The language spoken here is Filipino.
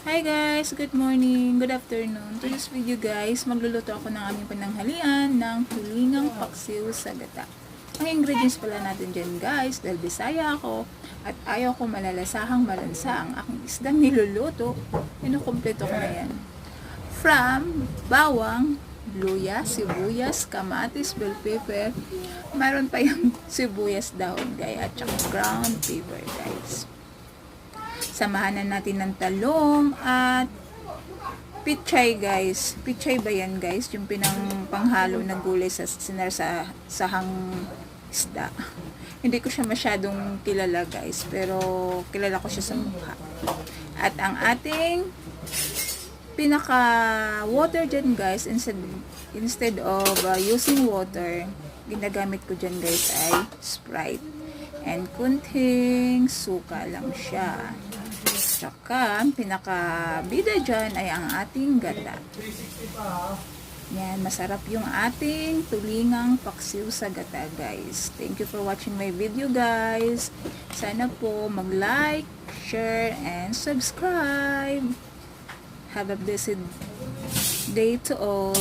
Hi guys! Good morning! Good afternoon! To this video guys, magluluto ako ng aming pananghalian ng tulingang paksiw sa gata. Ang ingredients pala natin dyan guys, dahil Bisaya ako at ayaw ko malalasahang malansa ang aking isdang niluluto, inukumpleto ko na yan. From bawang, luya, sibuyas, kamatis, bell pepper, mayroon pa yung sibuyas dahon guys at saka ground pepper guys. Samahan na natin ng talong at pichay guys. Pichay ba yan guys? Yung panghalo na gulay sa sahang isda. Hindi ko siya masyadong kilala guys, pero kilala ko siya sa mukha. At ang ating pinaka water dyan guys, instead of using water, ginagamit ko dyan guys ay Sprite. And kunting suka lang siya. Tsaka, ang pinaka-bida dyan ay ang ating gata. Yan, masarap yung ating tulingang paksiw sa gata, guys. Thank you for watching my video, guys. Sana po mag-like, share, and subscribe. Have a blessed day to all.